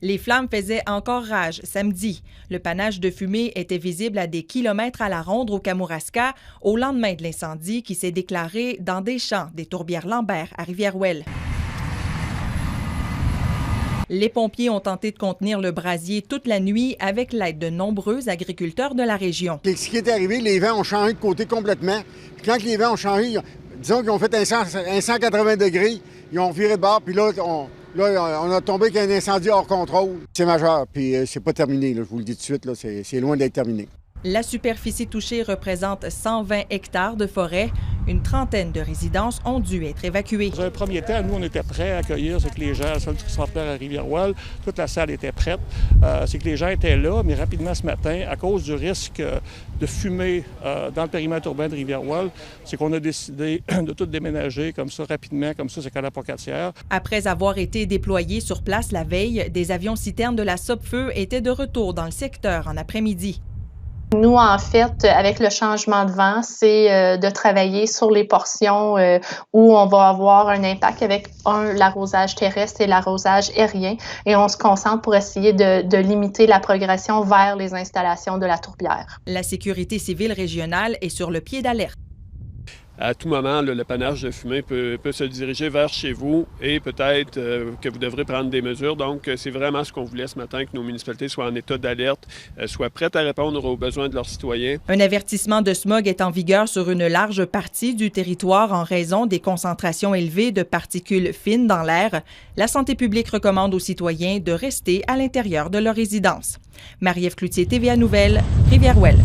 Les flammes faisaient encore rage samedi. Le panache de fumée était visible à des kilomètres à la ronde au Kamouraska au lendemain de l'incendie qui s'est déclaré dans des champs des Tourbières-Lambert à Rivière-Ouelle. Les pompiers ont tenté de contenir le brasier toute la nuit avec l'aide de nombreux agriculteurs de la région. Ce qui est arrivé, les vents ont changé de côté complètement. Puis quand les vents ont changé, disons qu'ils ont fait un 180 degrés, ils ont viré de bord, puis là, on a tombé avec un incendie hors contrôle. C'est majeur, puis c'est pas terminé, là, je vous le dis tout de suite, là, c'est loin d'être terminé. La superficie touchée représente 120 hectares de forêt. Une trentaine de résidences ont dû être évacuées. Dans un premier temps, nous, on était prêts à accueillir que les gens, la salle du centenaire à Rivière-Ouelle, toute la salle était prête. C'est que les gens étaient là, mais rapidement ce matin, à cause du risque de fumée dans le périmètre urbain de Rivière-Ouelle, c'est qu'on a décidé de tout déménager comme ça rapidement, comme ça, c'est qu'à la Pocatière. Après avoir été déployés sur place la veille, des avions citernes de la Sopfeu étaient de retour dans le secteur en après-midi. Nous, en fait, avec le changement de vent, c'est de travailler sur les portions où on va avoir un impact avec l'arrosage terrestre et l'arrosage aérien. Et on se concentre pour essayer de limiter la progression vers les installations de la tourbière. La sécurité civile régionale est sur le pied d'alerte. À tout moment, le panache de fumée peut se diriger vers chez vous et peut-être que vous devrez prendre des mesures. Donc, c'est vraiment ce qu'on voulait ce matin, que nos municipalités soient en état d'alerte, soient prêtes à répondre aux besoins de leurs citoyens. Un avertissement de smog est en vigueur sur une large partie du territoire en raison des concentrations élevées de particules fines dans l'air. La santé publique recommande aux citoyens de rester à l'intérieur de leur résidence. Marie-Ève Cloutier, TVA Nouvelles, Rivière-Ouelle.